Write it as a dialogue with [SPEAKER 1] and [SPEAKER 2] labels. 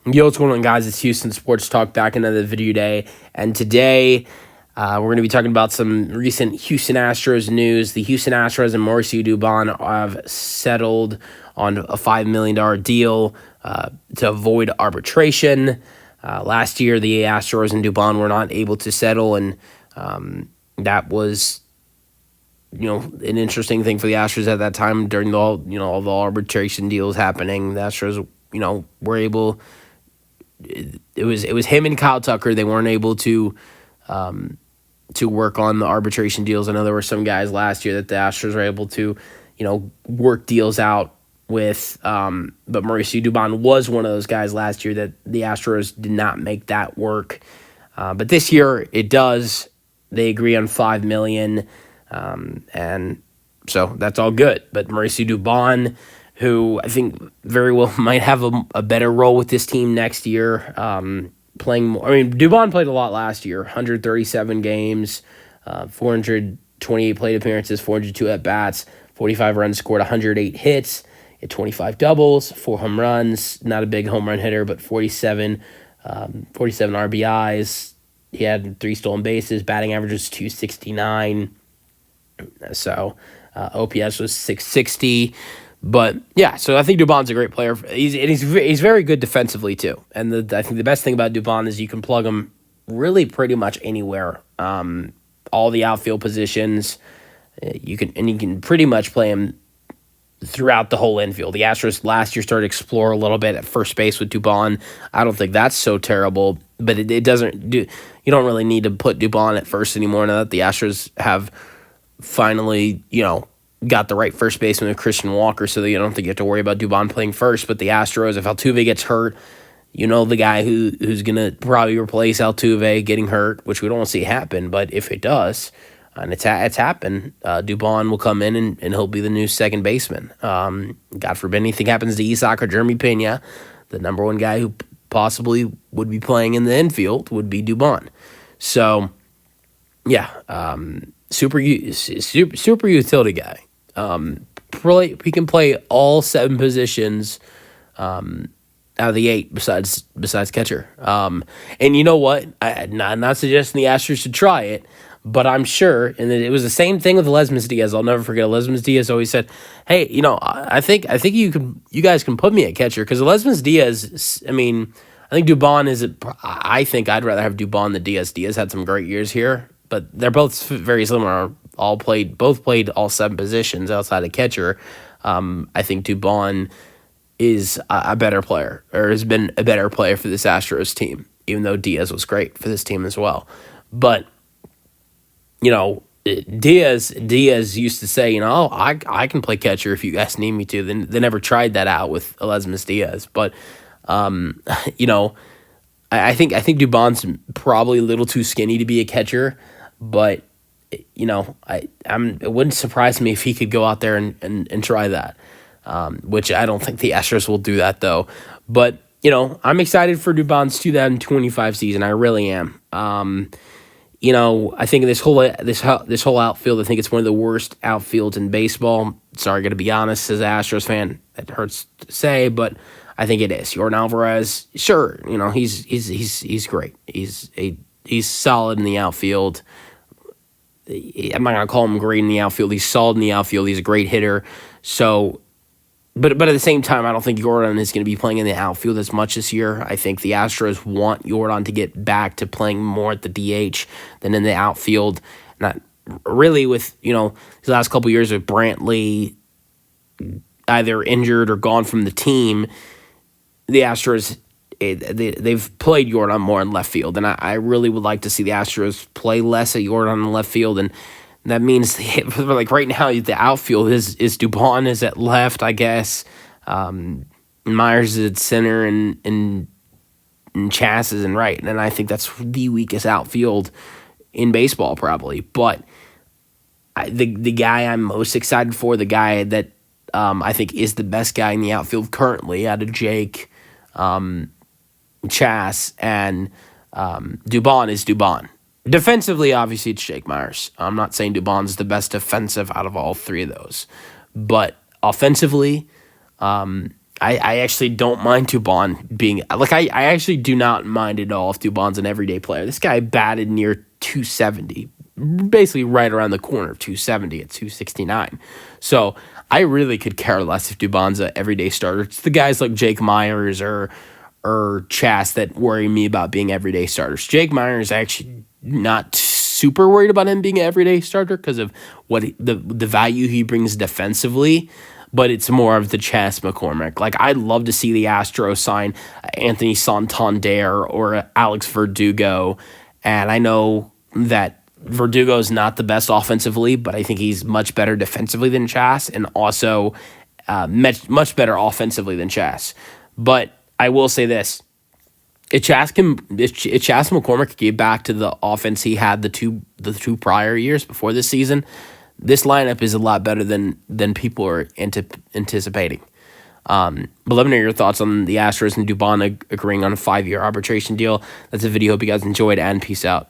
[SPEAKER 1] Yo, what's going on, guys? It's Houston Sports Talk back another video day. And today, we're going to be talking about some recent Houston Astros news. The Houston Astros and Mauricio Dubon have settled on a $5 million deal to avoid arbitration. Last year, the Astros and Dubon were not able to settle, and that was an interesting thing for the Astros at that time during all the arbitration deals happening. The Astros, were able. It was him and Kyle Tucker. They weren't able to work on the arbitration deals. I know there were some guys last year that the Astros were able to, work deals out with. But Mauricio Dubon was one of those guys last year that the Astros did not make that work. But this year it does. They agree on $5 million, and so that's all good. But Mauricio Dubon, who I think very well might have a better role with this team next year, playing more. I mean, Dubon played a lot last year, 137 games, 428 plate appearances, 402 at-bats, 45 runs scored, 108 hits, had 25 doubles, 4 home runs, not a big home run hitter, but 47 RBIs. He had 3 stolen bases, batting average was .269, so OPS was .660. But yeah, so I think Dubon's a great player. He's very good defensively too. And I think the best thing about Dubon is you can plug him really pretty much anywhere. All the outfield positions, you can pretty much play him throughout the whole infield. The Astros last year started to explore a little bit at first base with Dubon. I don't think that's so terrible, but it doesn't do. You don't really need to put Dubon at first anymore now that the Astros have finally, got the right first baseman with Christian Walker, so that you don't think you have to worry about Dubon playing first. But the Astros, if Altuve gets hurt, the guy who's going to probably replace Altuve getting hurt, which we don't want to see happen, but if it does, and it's happened, Dubon will come in and he'll be the new second baseman. God forbid anything happens to Isak or Jeremy Pena, the number one guy who possibly would be playing in the infield would be Dubon. So, yeah, super utility guy. He can play all 7 positions out of the 8 besides catcher. And you know what? I'm not suggesting the Astros should try it, but I'm sure, and it was the same thing with Lesmes Diaz. I'll never forget. Lesmes Diaz always said, "Hey, I think you guys can put me at catcher," because Lesmes Diaz. I mean, I think Dubon is. I think I'd rather have Dubon than Diaz. Diaz had some great years here, but they're both very similar. Both played all 7 positions outside of catcher. I think Dubon is a better player, or has been a better player for this Astros team, even though Diaz was great for this team as well. But Diaz used to say, I can play catcher if you guys need me to. Then they never tried that out with Lesmes Diaz. But I think Dubon's probably a little too skinny to be a catcher, but it wouldn't surprise me if he could go out there and try that, which I don't think the Astros will do that, though. But, I'm excited for Dubon's 2025 season. I really am. I think this whole outfield, I think it's one of the worst outfields in baseball. Sorry, got to be honest, as an Astros fan, it hurts to say, but I think it is. Yordan Alvarez, sure, he's great. He's solid in the outfield. I'm not going to call him great in the outfield. He's solid in the outfield. He's a great hitter. So, but at the same time, I don't think Yordan is going to be playing in the outfield as much this year. I think the Astros want Yordan to get back to playing more at the DH than in the outfield. Not really with, these last couple of years with Brantley either injured or gone from the team, the Astros, they've played Yordan more in left field, and I really would like to see the Astros play less at Yordan in left field, and that means like right now the outfield is Dubon is at left, I guess, Myers is at center, and Chas is in right, and I think that's the weakest outfield in baseball probably. But the guy I'm most excited for, the guy that I think is the best guy in the outfield currently out of Jake, Chas, and Dubon is Dubon. Defensively, obviously, it's Jake Myers. I'm not saying Dubon's the best defensive out of all 3 of those. But offensively, I actually don't mind Dubon being like I actually do not mind at all if Dubon's an everyday player. This guy batted near 270, basically right around the corner of 270 at 269. So I really could care less if Dubon's an everyday starter. It's the guys like Jake Myers or Chas that worry me about being everyday starters. Jake Myers actually not super worried about him being an everyday starter because of the value he brings defensively. But it's more of the Chas McCormick. Like, I'd love to see the Astros sign Anthony Santander or Alex Verdugo. And I know that Verdugo is not the best offensively, but I think he's much better defensively than Chas and also much better offensively than Chas. But I will say this. If Chas McCormick could get back to the offense he had the two prior years before this season, this lineup is a lot better than people are anticipating. But let me know your thoughts on the Astros and Dubon agreeing on a 5-year arbitration deal. That's a video. Hope you guys enjoyed, and peace out.